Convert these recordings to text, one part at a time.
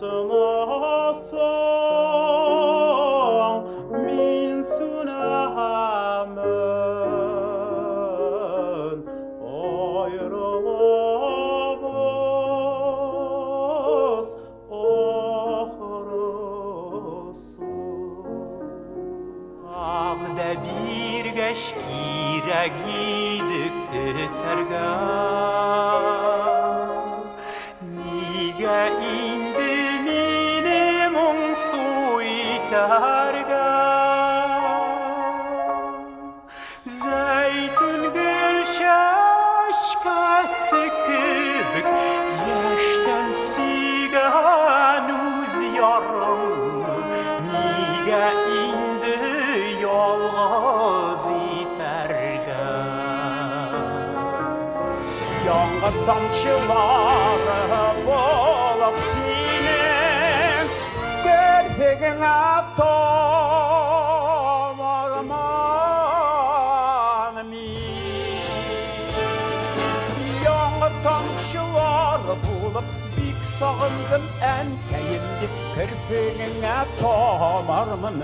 småsång min sunahamn oyrolobos ohrosu Ağda bir geçkirek yedikti tergah Niga indi minim targah Zeytun gül şaşkası kıbık Yaştan siganuz yarım Niga indi yolgaz tergah Yağmur tamçıları bolup senin Kirpigine tomarman Yağmur tamçıları bolup bik sağındım enkeyimdi Kirpigine tomarman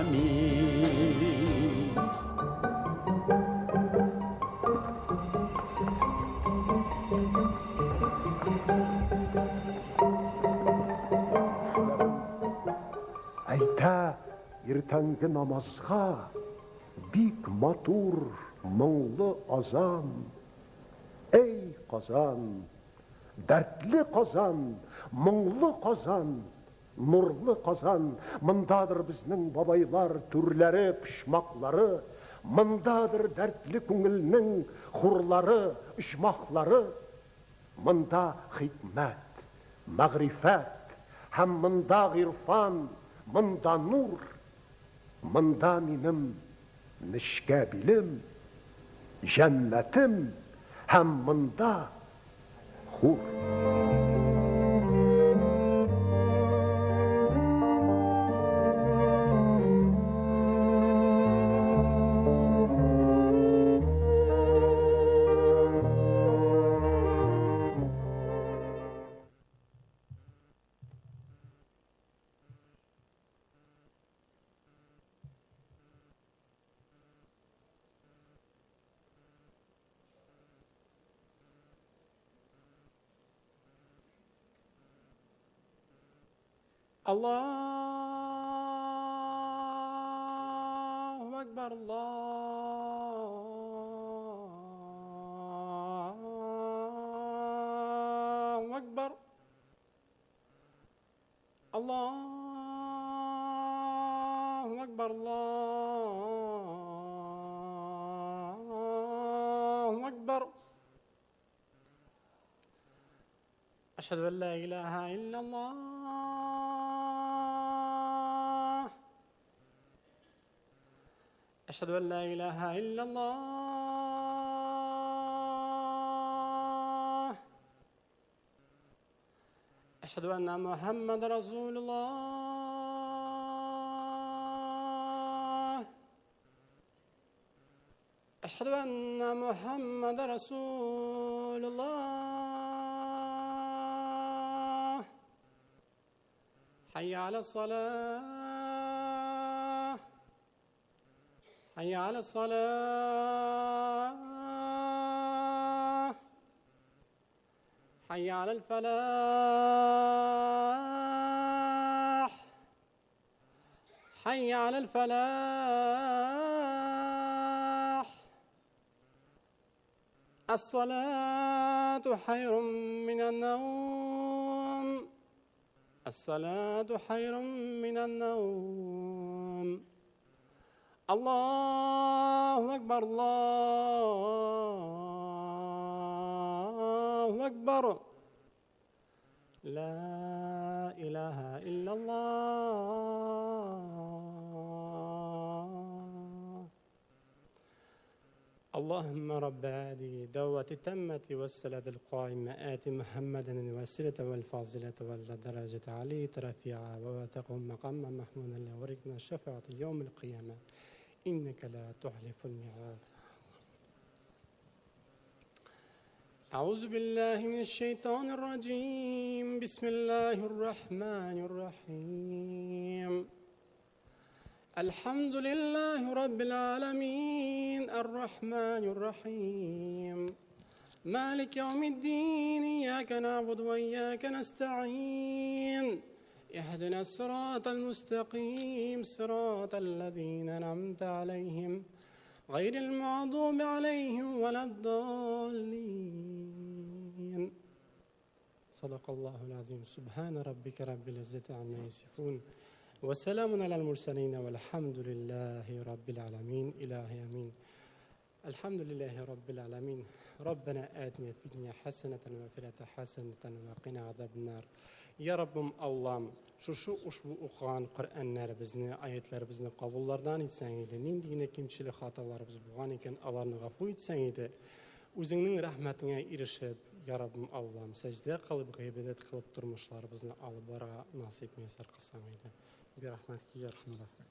Айта ертеңгі намазға бик матур мұңлы азан. Ей қазан, дәртлі қазан, мұңлы қазан, нұрлы қазан. Мұндадыр біздің бабайлар түрлері, пішмақлары, мұндадыр дәртлі көңілнің құрлары, үшмақлары. Мұнда хикмет, мағрифет, һәм мұнда ғирфан, мұнда нур, мұнда минем нишкә билем, жәннәтем, һәм мұнда хур. Allahu Ekber, Allahu Ekber, Allahu Ekber, Allahu Ekber. Eşhedü en la ilahe illallah. أشهد أن لا إله إلا الله أشهد أن محمد رسول الله أشهد أن محمد رسول الله حي على الصلاة حي على الصلاة حي على الفلاح حي على الفلاح الصلاة خير من النوم الصلاة خير من النوم الله أكبر الله أكبر لا إله إلا الله اللهم رب هذه الدعوة التامة والصلاة القائمة آت محمدا الوسيلة والفاضلة والدرجة عليه رفيعا وتقم مقام محمودا لوركنا الشفاعة يوم القيامة إنك لا تخلف الميعاد. أعوذ بالله من الشيطان الرجيم. بسم الله الرحمن الرحيم. الحمد لله رب العالمين الرحمن الرحيم مالك يوم الدين. إياك نعبد وإياك نستعين. اهدنا الصراط المستقيم صراط الذين أنعمت عليهم غير المغضوب عليهم ولا الضالين. صدق الله العظيم. سبحان ربك رب العزة عما يصفون وسلام على المرسلين والحمد لله رب العالمين. إلهي آمين. الحمد لله رب العالمين. ربنا آتنا في الدنيا حسنة وفي الآخرة حسنة وقنا عذاب النار. Ya Rabbim Allah'ım şu ushbu o'qigan Qur'onlarimizni, oyatlarimizni qabullardan etsang edi. Nendagina kimchilik xatolarimiz bo'lgan ekan, ularni g'afur etsang edi. O'zingning rahmatingga erishib, ya Rabbim Allah'ım sajda qilib, ibodat qilib turmushlarimizni olib bora nasib mesar qilsang edi. Bi rahmatika ya Rahman.